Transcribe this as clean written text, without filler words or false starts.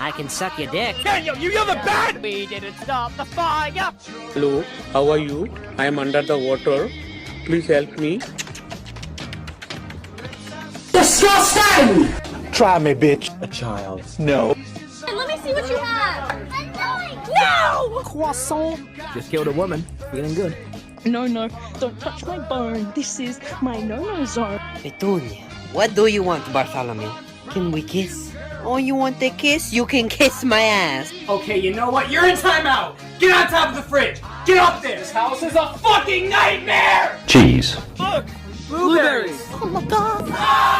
I can suck your dick. Daniel, you're the bad! We didn't stop the fire! Hello, how are you? I am under the water. Please help me. Disgusting! Try me, bitch. A child. No. Let me see what you have. No! Croissant! Just killed a woman. Feeling good. No, don't touch my bone. This is my no-no zone. Petunia, what do you want, Bartholomew? Can we kiss? Oh, you want a kiss? You can kiss my ass. Okay, you know what? You're in timeout! Get on top of the fridge! Get up there! This house is a fucking nightmare! Cheese. Look! Blueberries! Oh my god! Ah!